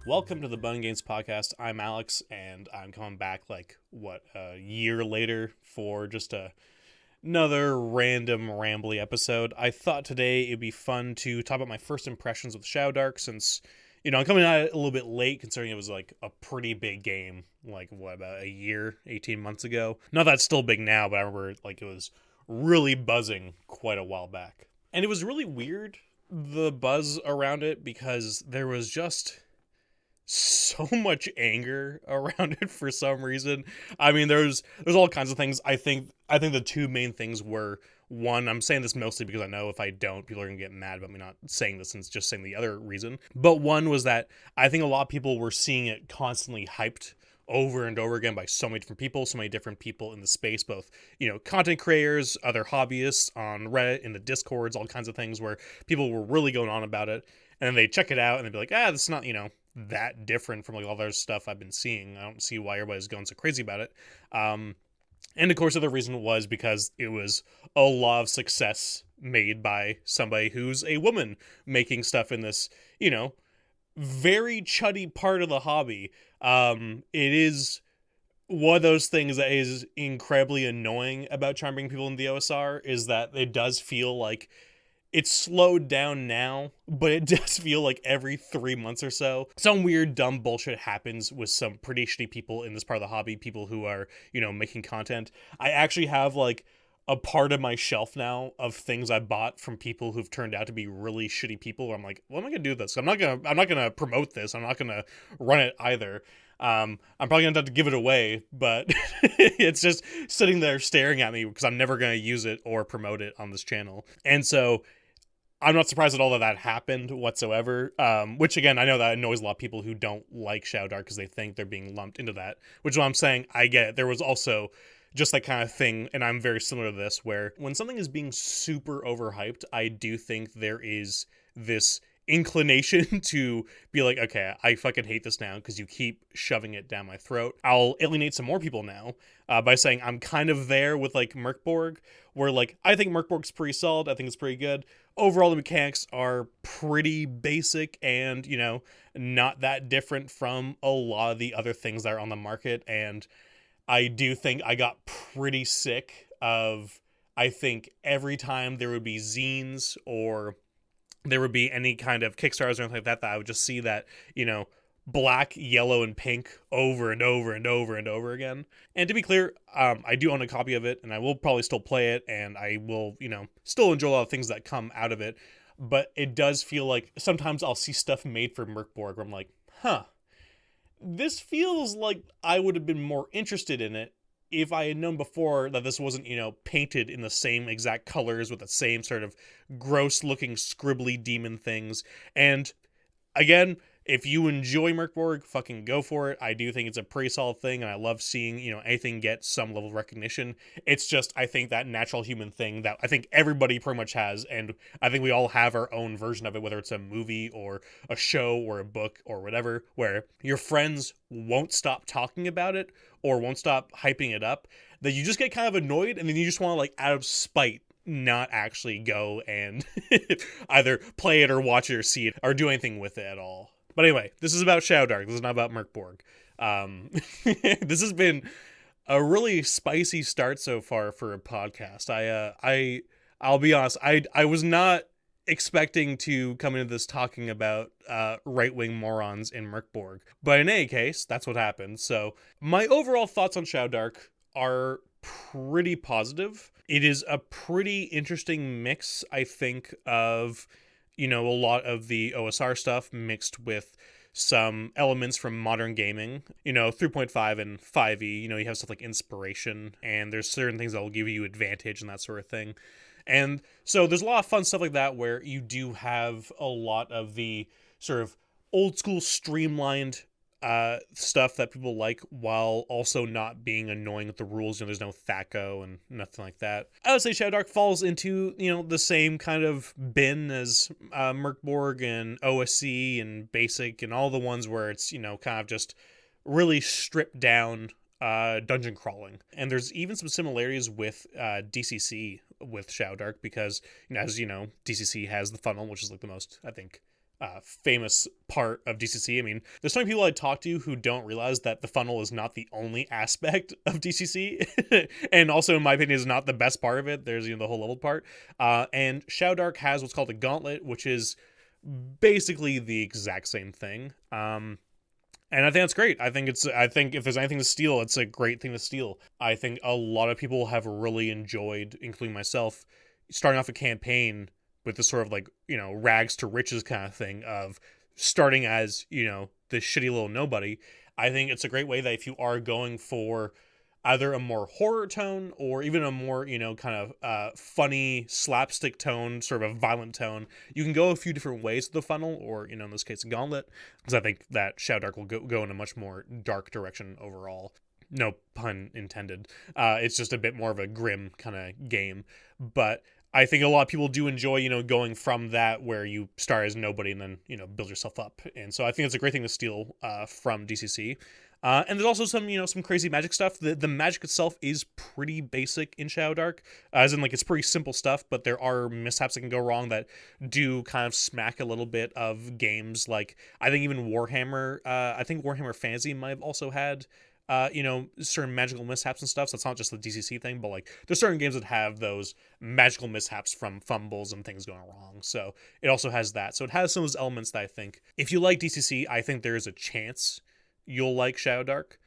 Welcome to the Bun Games podcast. I'm Alex, and I'm coming back a year later for just another random rambly episode. I thought today it'd be fun to talk about my first impressions with Shadowdark, since I'm coming at it a little bit late, considering it was like a pretty big game, about a year, 18 months ago. Not that it's still big now, but I remember it was really buzzing quite a while back. And it was really weird, the buzz around it, because there was just so much anger around it for some reason. I mean, there's all kinds of things. I think the two main things were, one, I'm saying this mostly because I know if I don't, people are gonna get mad about me not saying this and just saying the other reason. But one was that I think a lot of people were seeing it constantly hyped over and over again by so many different people in the space, both, content creators, other hobbyists on Reddit, in the Discords, all kinds of things where people were really going on about it. And then they check it out and they'd be like, this is not, that different from all the other stuff I've been seeing. I don't see why everybody's going so crazy about it. And of course, the other reason was because it was a lot of success made by somebody who's a woman making stuff in this, very chuddy part of the hobby. It is one of those things that is incredibly annoying about trying to bring people in the OSR, is that it does feel like it's slowed down now, but it does feel like every 3 months or so, some weird, dumb bullshit happens with some pretty shitty people in this part of the hobby, people who are, making content. I actually have, a part of my shelf now of things I bought from people who've turned out to be really shitty people, where I'm like, what am I gonna do with this? I'm not gonna promote this. I'm not gonna run it either. I'm probably gonna have to give it away, but it's just sitting there staring at me because I'm never gonna use it or promote it on this channel. And so I'm not surprised at all that happened whatsoever, which, again, I know that annoys a lot of people who don't like Shadowdark because they think they're being lumped into that, which is what I'm saying. I get it. There was also just that kind of thing, and I'm very similar to this, where when something is being super overhyped, I do think there is this inclination to be like, okay, I fucking hate this now because you keep shoving it down my throat. I'll alienate some more people now by saying I'm kind of there with Mork Borg, where I think Mork Borg's pretty solid. I think it's pretty good. Overall, the mechanics are pretty basic and, not that different from a lot of the other things that are on the market. And I do think I got pretty sick of, I think every time there would be zines or there would be any kind of Kickstarters or anything like that I would just see that, black, yellow, and pink over and over and over and over again. And to be clear, I do own a copy of it, and I will probably still play it, and I will, still enjoy a lot of things that come out of it. But it does feel like sometimes I'll see stuff made for Mork Borg where I'm like, this feels like I would have been more interested in it if I had known before that this wasn't, painted in the same exact colors with the same sort of gross looking scribbly demon things. And again, if you enjoy Mork Borg, fucking go for it. I do think it's a pretty solid thing, and I love seeing, anything get some level of recognition. It's just, I think, that natural human thing that I think everybody pretty much has, and I think we all have our own version of it, whether it's a movie or a show or a book or whatever, where your friends won't stop talking about it or won't stop hyping it up, that you just get kind of annoyed, and then you just want to, out of spite, not actually go and either play it or watch it or see it or do anything with it at all. But anyway, this is about Shadowdark. This is not about Mork Borg. This has been a really spicy start so far for a podcast. I'll be honest. I was not expecting to come into this talking about right-wing morons in Mork Borg, but in any case, that's what happened. So my overall thoughts on Shadowdark are pretty positive. It is a pretty interesting mix, I think, of a lot of the OSR stuff mixed with some elements from modern gaming, 3.5 and 5e, you have stuff like inspiration, and there's certain things that will give you advantage and that sort of thing. And so there's a lot of fun stuff like that where you do have a lot of the sort of old school streamlined stuff that people like, while also not being annoying with the rules. There's no THACO and nothing like that. I would say Shadowdark falls into, the same kind of bin as Mork Borg and OSC and Basic and all the ones where it's, kind of just really stripped down dungeon crawling. And there's even some similarities with DCC with Shadowdark because, as you know, DCC has the funnel, which is the most, I think, famous part of DCC. I mean, there's so many people I talk to who don't realize that the funnel is not the only aspect of DCC, and also, in my opinion, is not the best part of it. There's the whole leveled part, and Shadowdark has what's called a gauntlet, which is basically the exact same thing. And I think that's great. I think if there's anything to steal, it's a great thing to steal. I think a lot of people have really enjoyed, including myself, starting off a campaign with this sort of rags to riches kind of thing of starting as, this shitty little nobody. I think it's a great way that if you are going for either a more horror tone or even a more, kind of funny slapstick tone, sort of a violent tone, you can go a few different ways with the funnel, or, in this case, a gauntlet, because I think that Shadowdark will go in a much more dark direction overall. No pun intended. It's just a bit more of a grim kind of game. But I think a lot of people do enjoy, going from that where you start as nobody and then, build yourself up. And so I think it's a great thing to steal from DCC. And there's also some crazy magic stuff. The magic itself is pretty basic in Shadowdark, as in it's pretty simple stuff, but there are mishaps that can go wrong that do kind of smack a little bit of games like, I think even Warhammer, I think Warhammer Fantasy might have also had certain magical mishaps and stuff. So it's not just the DCC thing, but there's certain games that have those magical mishaps from fumbles and things going wrong. So it also has that. So it has some of those elements that I think, if you like DCC, I think there is a chance you'll like Shadowdark.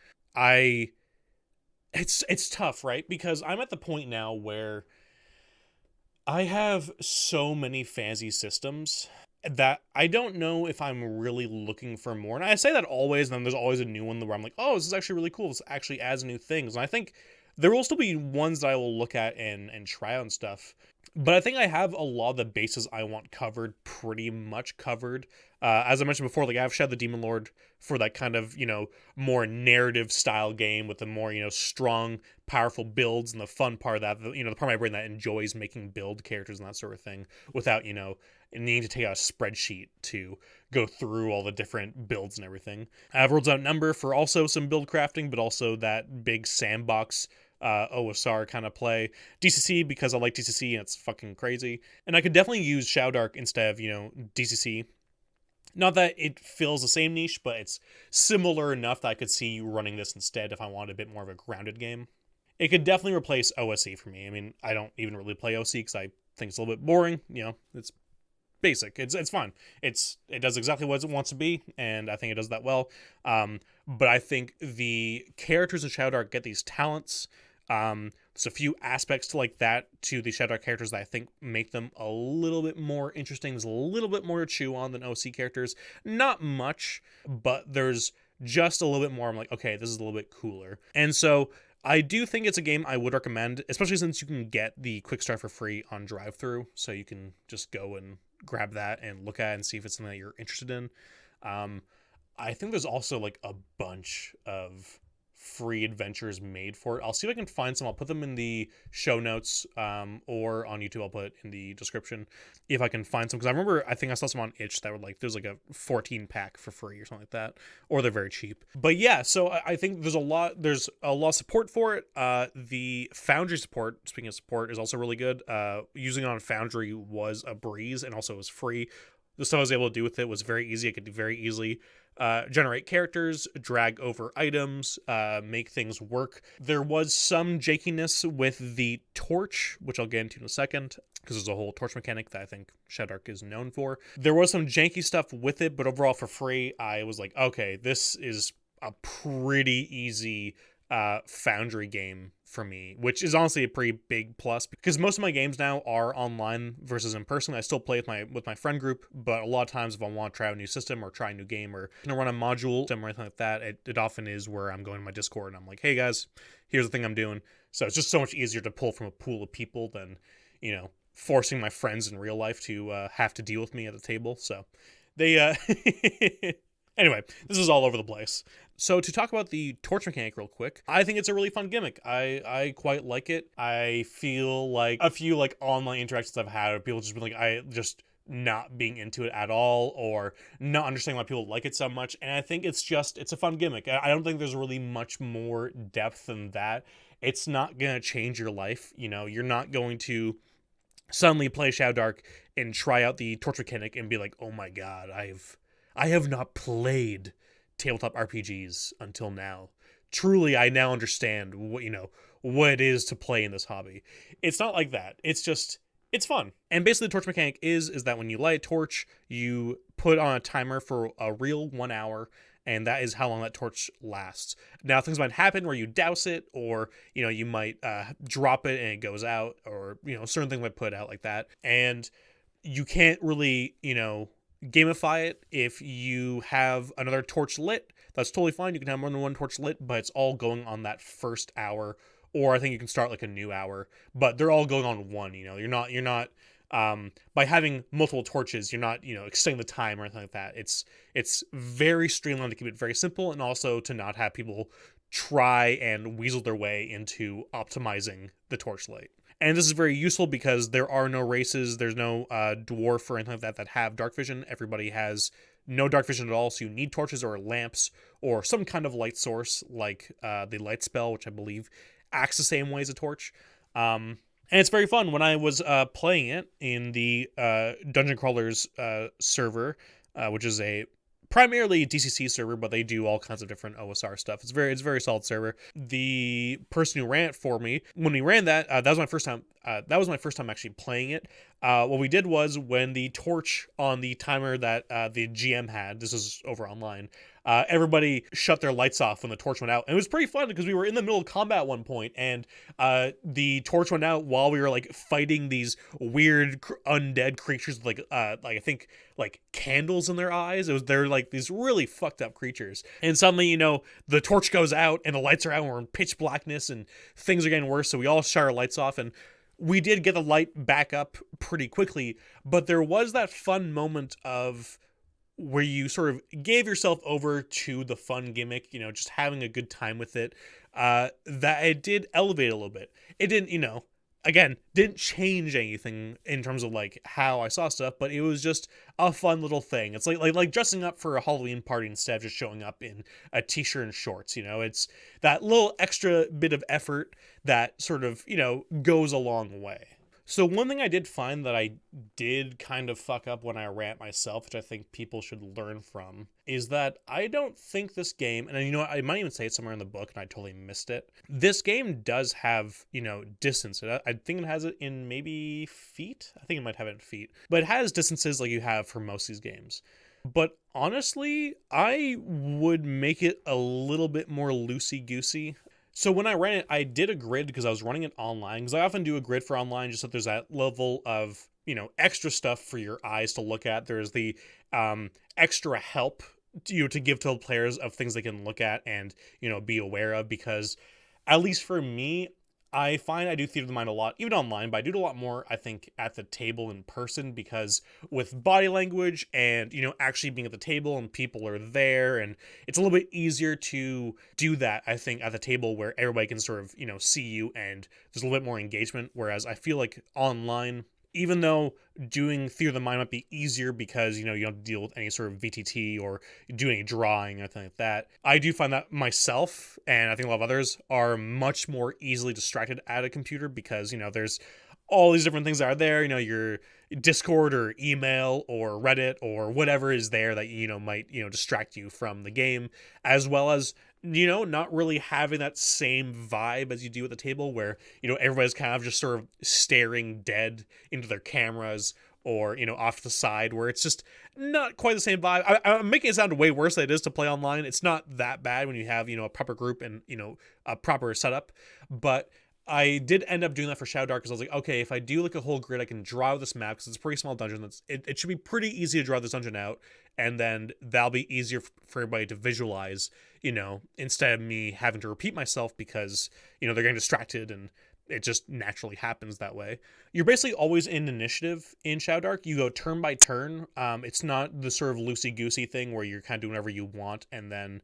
It's tough, right? Because I'm at the point now where I have so many fantasy systems that I don't know if I'm really looking for more. And I say that always, and then there's always a new one where I'm like, oh, this is actually really cool. This actually adds new things. And I think there will still be ones that I will look at and try on stuff. But I think I have a lot of the bases I want covered, pretty much covered. As I mentioned before, I have Shadow the Demon Lord for that kind of, more narrative style game with the more, strong, powerful builds, and the fun part of that, the part of my brain that enjoys making build characters and that sort of thing without, needing to take out a spreadsheet to go through all the different builds and everything. I have Worlds Outnumber for also some build crafting, but also that big sandbox OSR kind of play. DCC because I like DCC and it's fucking crazy. And I could definitely use Shadowdark instead of, DCC. Not that it fills the same niche, but it's similar enough that I could see running this instead if I wanted a bit more of a grounded game. It could definitely replace OSE for me. I mean, I don't even really play OC because I think it's a little bit boring. It's basic. It's fine. It does exactly what it wants to be, and I think it does that well. But I think the characters in Shadowdark get these talents. There's a few aspects to that to the Shadowdark characters that I think make them a little bit more interesting. There's a little bit more to chew on than OC characters. Not much, but there's just a little bit more. I'm like, okay, this is a little bit cooler. And so I do think it's a game I would recommend, especially since you can get the quick start for free on drive-thru, so you can just go and grab that and look at it and see if it's something that you're interested in. I think there's also a bunch of free adventures made for it. I'll see if I can find some. I'll put them in the show notes, or on YouTube I'll put in the description if I can find some, because I think I saw some on itch that were there's a 14 pack for free or something like that, or they're very cheap. But yeah, so I think there's a lot of support for it. The Foundry support, speaking of support, is also really good. Using it on Foundry was a breeze, and also it was free. The stuff I was able to do with it was very easy. I could very easily generate characters, drag over items, make things work. There was some jankiness with the torch, which I'll get into in a second, because there's a whole torch mechanic that I think Shadowdark is known for. There was some janky stuff with it, but overall for free, I was like, okay, this is a pretty easy Foundry game for me, which is honestly a pretty big plus, because most of my games now are online versus in person. I still play with my friend group, but a lot of times if I want to try a new system or try a new game or run a module system or anything like that, it often is where I'm going to my Discord and I'm like, hey guys, here's the thing I'm doing. So it's just so much easier to pull from a pool of people than forcing my friends in real life to have to deal with me at the table. So they anyway, this is all over the place. So to talk about the torch mechanic real quick, I think it's a really fun gimmick. I quite like it. I feel like a few online interactions I've had with people just been I just not being into it at all, or not understanding why people like it so much. And I think it's a fun gimmick. I don't think there's really much more depth than that. It's not going to change your life. You're not going to suddenly play Shadowdark and try out the torch mechanic and be like, oh my god, I have not played tabletop RPGs until now. Truly, I now understand what it is to play in this hobby. It's not like that. It's fun. And basically the torch mechanic is that when you light a torch, you put on a timer for a real 1 hour, and that is how long that torch lasts. Now, things might happen where you douse it, or you might drop it and it goes out, or certain things might put out like that, and you can't really gamify it. If you have another torch lit, that's totally fine. You can have more than one torch lit, but it's all going on that first hour. Or I think you can start like a new hour, but they're all going on one. You're not by having multiple torches, you're not extending the time or anything like that. It's very streamlined to keep it very simple, and also to not have people try and weasel their way into optimizing the torchlight. And this is very useful because there are no races, there's no dwarf or anything like that have dark vision. Everybody has no dark vision at all, so you need torches or lamps or some kind of light source, like the light spell, which I believe acts the same way as a torch. And it's very fun. When I was playing it in the Dungeon Crawlers server, which is a primarily DCC server, but they do all kinds of different OSR stuff. It's very solid server. The person who ran it for me, when we ran that, that was my first time. That was my first time actually playing it. What we did was, when the torch on the timer that the GM had, this is over online, everybody shut their lights off when the torch went out. And it was pretty fun because we were in the middle of combat at one point, and the torch went out while we were like fighting these weird undead creatures with like I think like candles in their eyes. They're like these really fucked up creatures. And suddenly, the torch goes out and the lights are out and we're in pitch blackness and things are getting worse. So we all shut our lights off, and we did get the light back up pretty quickly. But there was that fun moment of where you sort of gave yourself over to the fun gimmick, just having a good time with it, that it did elevate a little bit. It didn't, again, didn't change anything in terms of like how I saw stuff, but it was just a fun little thing. It's like dressing up for a Halloween party instead of just showing up in a t-shirt and shorts. It's that little extra bit of effort that sort of, goes a long way. So one thing I did find that I did kind of fuck up when I ran myself, which I think people should learn from, is that I don't think this game, and I might even say it somewhere in the book and I totally missed it. This game does have, distance. I think it has it in maybe feet. I think it might have it in feet. But it has distances like you have for most of these games. But honestly, I would make it a little bit more loosey-goosey. So when I ran it, I did a grid because I was running it online, because I often do a grid for online just so there's that level of, extra stuff for your eyes to look at. There's the extra help to give to the players of things they can look at and, be aware of, because at least for me, I find I do theater of the mind a lot, even online, but I do it a lot more, I think, at the table in person, because with body language and, actually being at the table and people are there, and it's a little bit easier to do that, I think, at the table where everybody can sort of, see you and there's a little bit more engagement. Whereas I feel like online, even though doing theater of the mind might be easier because, you don't have to deal with any sort of VTT or do any drawing or anything like that, I do find that myself, and I think a lot of others, are much more easily distracted at a computer because, there's all these different things that are there, your Discord or email or Reddit or whatever is there that, might, distract you from the game, as well as, not really having that same vibe as you do at the table where, everybody's kind of just sort of staring dead into their cameras or, off the side, where it's just not quite the same vibe. I'm making it sound way worse than it is to play online. It's not that bad when you have, a proper group and, a proper setup, but I did end up doing that for Shadowdark because I was like, okay, if I do like a whole grid, I can draw this map because it's a pretty small dungeon. It should be pretty easy to draw this dungeon out, and then that'll be easier for everybody to visualize, instead of me having to repeat myself because, they're getting distracted and it just naturally happens that way. You're basically always in initiative in Shadowdark. You go turn by turn. It's not the sort of loosey-goosey thing where you're kind of doing whatever you want, and then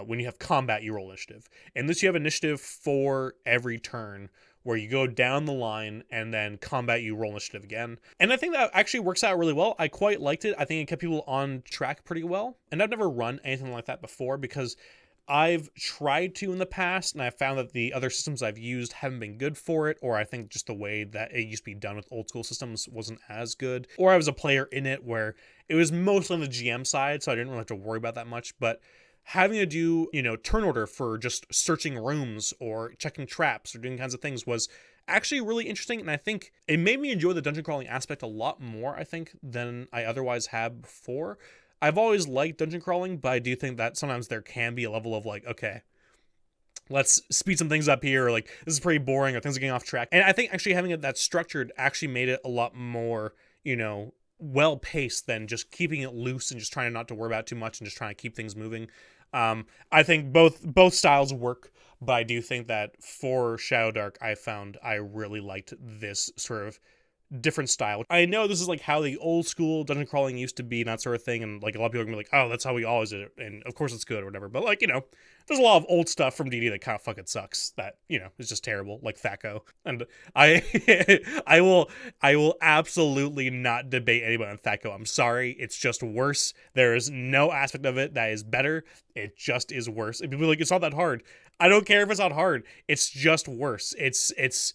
when you have combat, you roll initiative. In this, you have initiative for every turn, where you go down the line, and then combat, you roll initiative again. And I think that actually works out really well. I quite liked it. I think it kept people on track pretty well. And I've never run anything like that before because I've tried to in the past, and I found that the other systems I've used haven't been good for it, or I think just the way that it used to be done with old school systems wasn't as good. Or I was a player in it where it was mostly on the GM side, so I didn't really have to worry about that much. But having to do, turn order for just searching rooms or checking traps or doing kinds of things was actually really interesting, and I think it made me enjoy the dungeon crawling aspect a lot more, I think, than I otherwise have before. I've always liked dungeon crawling, but I do think that sometimes there can be a level of like, okay, let's speed some things up here, or like, this is pretty boring, or things are getting off track. And I think actually having it that structured actually made it a lot more, well-paced than just keeping it loose and just trying not to worry about it too much and just trying to keep things moving. I think both styles work, but I do think that for Shadowdark, I found I really liked this sort of different style. I know this is like how the old school dungeon crawling used to be and that sort of thing, and like a lot of people are gonna be like, oh, that's how we always did it, and of course it's good or whatever, but like, there's a lot of old stuff from D&D that kind of fucking sucks, that, is just terrible, like THAC0. And I will absolutely not debate anybody on THAC0. I'm sorry, it's just worse. There is no aspect of it that is better. It just is worse. And people are like, it's not that hard. I don't care if it's not hard. It's just worse. It's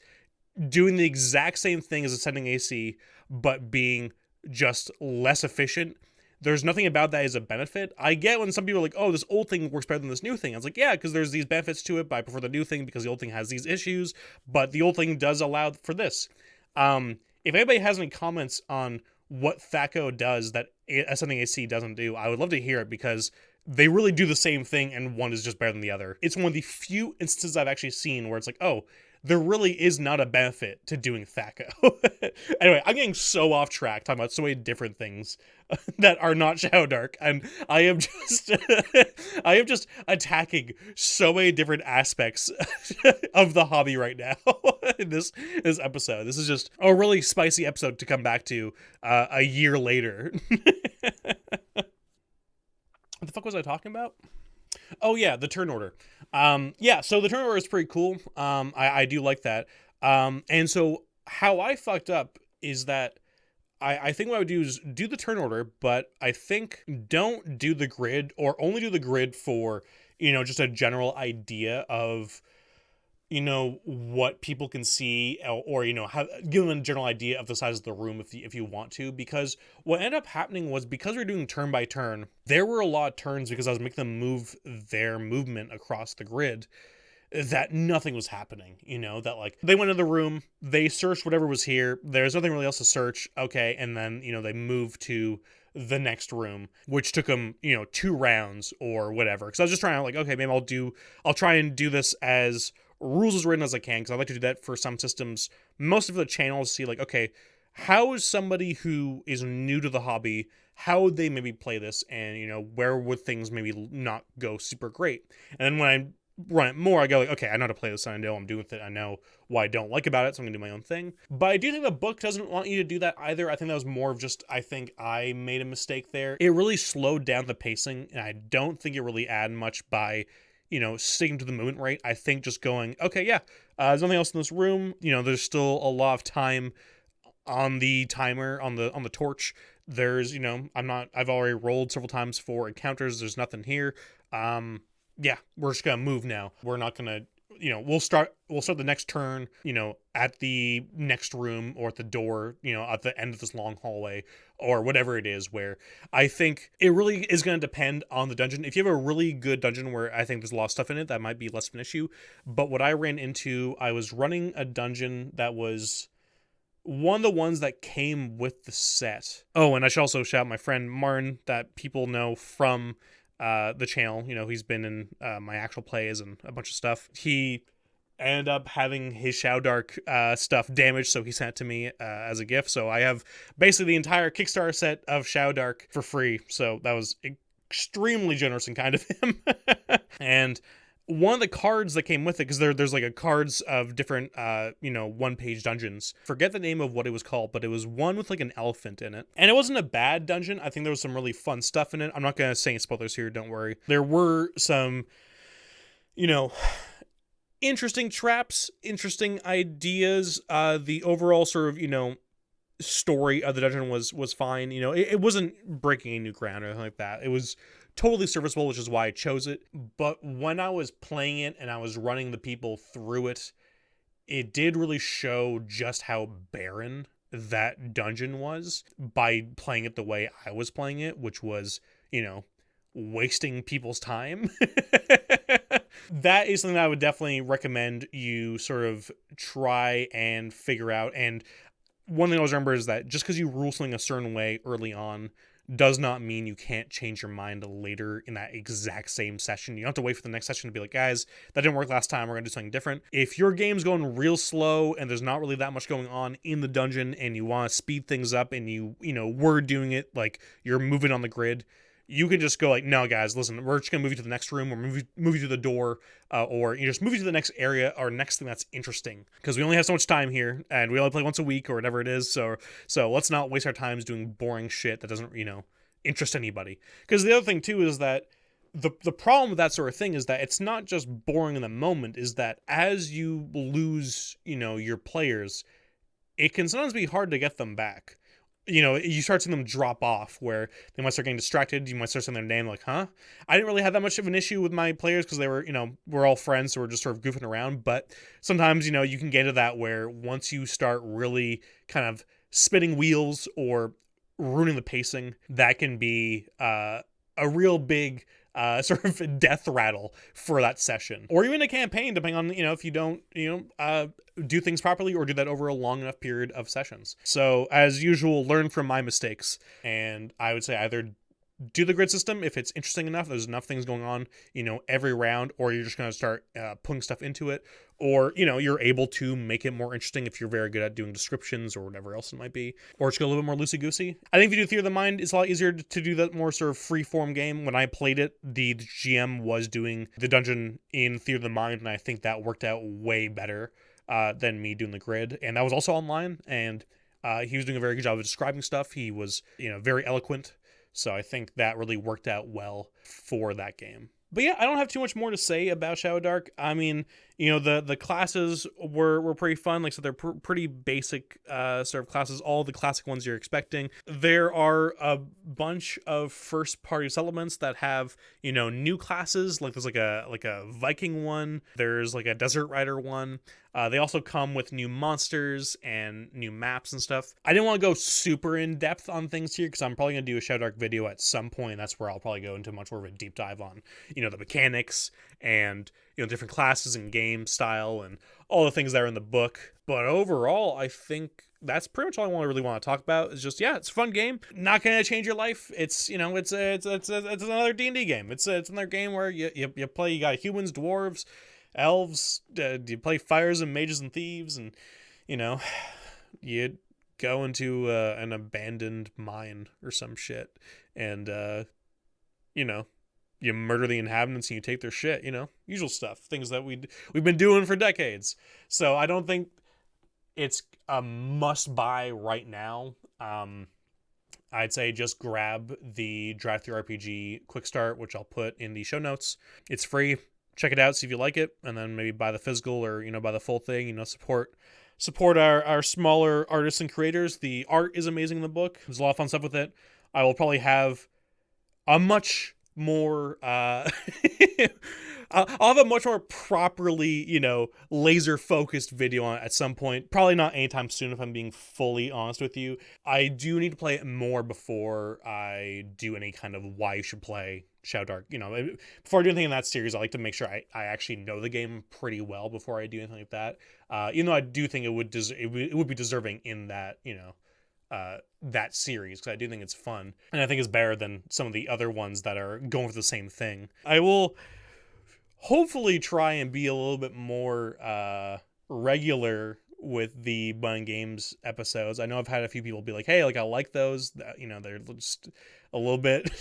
doing the exact same thing as ascending AC, but being just less efficient. There's nothing about that as a benefit. I get when some people are like, oh, this old thing works better than this new thing. I was like, yeah, because there's these benefits to it, but I prefer the new thing because the old thing has these issues, but the old thing does allow for this. If anybody has any comments on what THAC0 does that ascending AC doesn't do, I would love to hear it, because they really do the same thing and one is just better than the other. It's one of the few instances I've actually seen where it's like, oh, there really is not a benefit to doing THAC0. Anyway, I'm getting so off track talking about so many different things that are not Shadowdark, and I am just attacking so many different aspects of the hobby right now in this episode. This is just a really spicy episode to come back to a year later. What the fuck was I talking about? Oh yeah, the turn order. So the turn order is pretty cool. I do like that. And so how I fucked up is that I think what I would do is do the turn order, but I think don't do the grid, or only do the grid for, just a general idea of, what people can see, or how, give them a general idea of the size of the room if you want to, because what ended up happening was, because we're doing turn by turn, there were a lot of turns, because I was making them move their movement across the grid, that nothing was happening, that like they went into the room, they searched whatever was here, there's nothing really else to search, okay, and then, they moved to the next room, which took them, 2 rounds or whatever, because I was just trying to like, okay, maybe I'll try and do this as rules as written as I can, because I like to do that for some systems, most of the channels, see like, okay, how is somebody who is new to the hobby, how would they maybe play this, and where would things maybe not go super great. And then when I run it more, I go like, okay, I know how to play this, I know what I'm doing with it, I know what I don't like about it, so I'm gonna do my own thing. But I do think the book doesn't want you to do that either. I think that was more of just, I think I made a mistake there. It really slowed down the pacing, and I don't think it really added much by sticking to the movement rate. I think just going, okay, yeah, there's nothing else in this room. There's still a lot of time on the timer, on the torch. There's, I've already rolled several times for encounters. There's nothing here. Yeah, we're just gonna move now. We're not gonna, we'll start the next turn, at the next room, or at the door, at the end of this long hallway, or whatever it is, where I think it really is going to depend on the dungeon. If you have a really good dungeon where I think there's a lot of stuff in it, that might be less of an issue. But what I ran into, I was running a dungeon that was one of the ones that came with the set. Oh, and I should also shout out my friend Martin, that people know from the channel. He's been in my actual plays and a bunch of stuff. He ended up having his Shadowdark stuff damaged, so he sent it to me as a gift. So I have basically the entire Kickstarter set of Shadowdark for free. So that was extremely generous and kind of him. And one of the cards that came with it, because there's like a cards of different one-page dungeons. Forget the name of what it was called, but it was one with like an elephant in it. And it wasn't a bad dungeon. I think there was some really fun stuff in it. I'm not gonna say any spoilers here, don't worry. There were some, interesting traps, interesting ideas. The overall sort of, story of the dungeon was fine. It wasn't breaking any new ground or anything like that. It was totally serviceable, which is why I chose it. But when I was playing it and I was running the people through it, it did really show just how barren that dungeon was by playing it the way I was playing it, which was, wasting people's time. That is something that I would definitely recommend you sort of try and figure out. And one thing I always remember is that just because you rule something a certain way early on does not mean you can't change your mind later in that exact same session. You don't have to wait for the next session to be like, guys, that didn't work last time, we're gonna do something different. If your game's going real slow and there's not really that much going on in the dungeon and you want to speed things up and you were doing it like you're moving on the grid, you can just go like, no, guys, listen, we're just going to move you to the next room or move you to the door, or you just move you to the next area or next thing that's interesting, because we only have so much time here and we only play once a week or whatever it is. So let's not waste our times doing boring shit that doesn't, interest anybody. Because the other thing too is that the problem with that sort of thing is that it's not just boring in the moment, is that as you lose, your players, it can sometimes be hard to get them back. You start seeing them drop off where they might start getting distracted. You might start saying their name like, huh? I didn't really have that much of an issue with my players because they were, we're all friends, so we're just sort of goofing around. But sometimes, you can get into that where once you start really kind of spinning wheels or ruining the pacing, that can be a real big sort of death rattle for that session, or even a campaign, depending on if you don't do things properly or do that over a long enough period of sessions. So as usual, learn from my mistakes, and I would say either do the grid system if it's interesting enough, there's enough things going on every round, or you're just going to start putting stuff into it, or you're able to make it more interesting if you're very good at doing descriptions or whatever else it might be, or just go a little bit more loosey-goosey. I think if you do Theater of the Mind, it's a lot easier to do that more sort of free-form game. When I played it, the GM was doing the dungeon in Theater of the Mind, and I think that worked out way better than me doing the grid, and that was also online, and he was doing a very good job of describing stuff. He was very eloquent. So I think that really worked out well for that game. But yeah, I don't have too much more to say about Shadowdark. I mean, the classes were pretty fun. Like I said, they're pretty basic sort of classes, all the classic ones you're expecting. There are a bunch of first-party settlements that have, new classes. Like there's like a Viking one. There's like a Desert Rider one. They also come with new monsters and new maps and stuff. I didn't want to go super in depth on things here because I'm probably going to do a Shadowdark video at some point. That's where I'll probably go into much more of a deep dive on, the mechanics and, different classes and game style and all the things that are in the book. But overall, I think that's pretty much all I really want to talk about. Is just, it's a fun game. Not going to change your life. It's, it's another D&D game. It's another game where you play, you got humans, dwarves, elves, you play fires and mages and thieves, and you go into an abandoned mine or some shit, and you murder the inhabitants and you take their shit, usual stuff, things that we've been doing for decades. So I don't think it's a must buy right now. I'd say just grab the Drive-Thru RPG Quick Start, which I'll put in the show notes. It's free. Check it out, see if you like it, and then maybe buy the physical or, buy the full thing, support our smaller artists and creators. The art is amazing in the book. There's a lot of fun stuff with it. I will probably have a much more I'll have a much more properly, laser focused video on it at some point. Probably not anytime soon, if I'm being fully honest with you. I do need to play it more before I do any kind of why you should play Shadowdark. Before I do anything in that series, I like to make sure I actually know the game pretty well before I do anything like that. Even though I do think it would be deserving in that, that series, because I do think it's fun, and I think it's better than some of the other ones that are going for the same thing. I will hopefully try and be a little bit more regular with the Bun Games episodes. I know I've had a few people be like, hey, I like those, they're just a little bit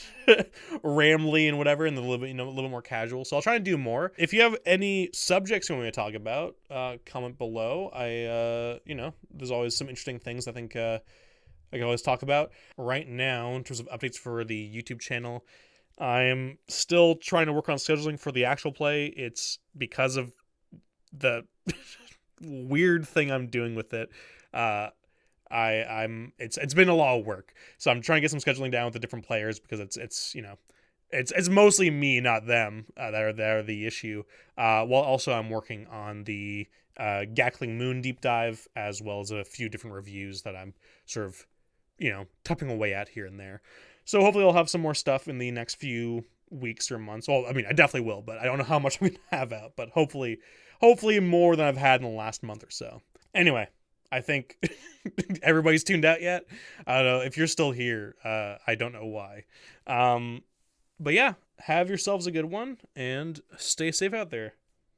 rambly and whatever, and a little bit, a little bit more casual. So I'll try and do more. If you have any subjects you want me to talk about, comment below. There's always some interesting things I think I can always talk about. Right now, in terms of updates for the YouTube channel, I'm still trying to work on scheduling for the actual play. It's because of the weird thing I'm doing with it. It's been a lot of work, so I'm trying to get some scheduling down with the different players, because it's it's mostly me, not them, that are the issue. While also I'm working on the Gackling Moon deep dive, as well as a few different reviews that I'm sort of, tapping away at here and there. So hopefully I'll have some more stuff in the next few weeks or months. Well, I mean, I definitely will, but I don't know how much I'm gonna have out. But hopefully more than I've had in the last month or so. Anyway, I think everybody's tuned out yet. I don't know if you're still here. I don't know why. But yeah, have yourselves a good one and stay safe out there.